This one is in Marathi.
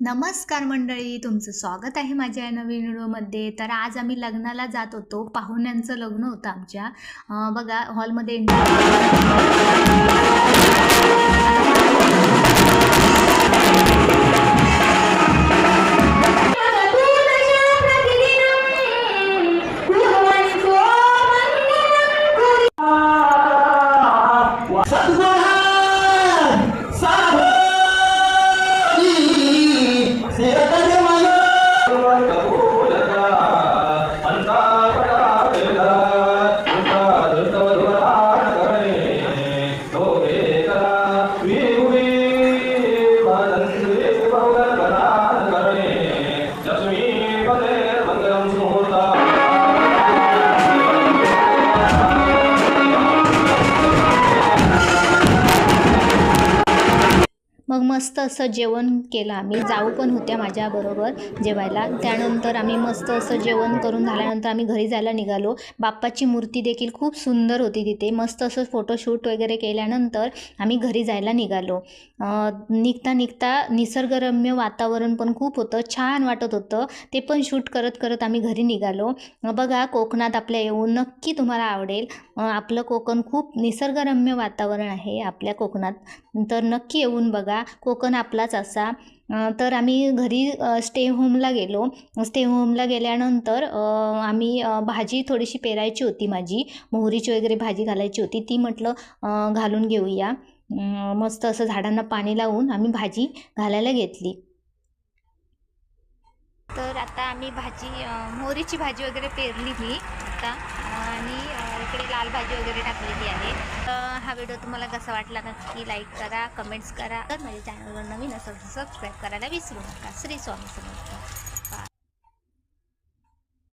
नमस्कार मंडळी, तुमचं स्वागत आहे माझ्या या नवीन व्हिडिओमध्ये. तर आज आम्ही लग्नाला जात होतो. पाहुण्यांचं लग्न होतं आमच्या. बघा हॉलमध्ये मग मस्त असं जेवण केलं आम्ही. जाऊ पण होत्या माझ्याबरोबर जेवायला. त्यानंतर आम्ही मस्त असं जेवण करून झाल्यानंतर आम्ही घरी जायला निघालो. बाप्पाची मूर्ती देखील खूप सुंदर होती तिथे. मस्त असं फोटोशूट वगैरे केल्यानंतर आम्ही घरी जायला निघालो. निघता निसर्गरम्य वातावरण पण खूप होतं, छान वाटत होतं. ते पण शूट करत करत आम्ही घरी निघालो. बघा कोकणात आपल्या येऊन नक्की तुम्हाला आवडेल. आपलं कोकण खूप निसर्गरम्य वातावरण आहे आपल्या कोकणात, तर नक्की येऊन बघा. कोकण आपलाच असा. तर आम्ही घरी स्टे होमला गेलो. स्टे होमला गेल्यानंतर आम्ही भाजी थोडीशी पेरायची होती, माझी मोहरीची वगैरे भाजी घालायची होती. ती म्हटलं घालून घेऊया. मस्त असं झाडांना पाणी लावून आम्ही भाजी घालायला घेतली. तर आता आम्ही मोहरीची भाजी वगैरे पेरली मी आता, आणि इकडे लाल भाजी वगैरे टाकलेली आहे. तर हा व्हिडिओ तुम्हाला कसा वाटला नक्की लाईक करा, कमेंट्स करा. तर माझ्या चॅनलवर नवीन असेल तर सबस्क्राईब करायला विसरू नका. श्री स्वामी समर्थ.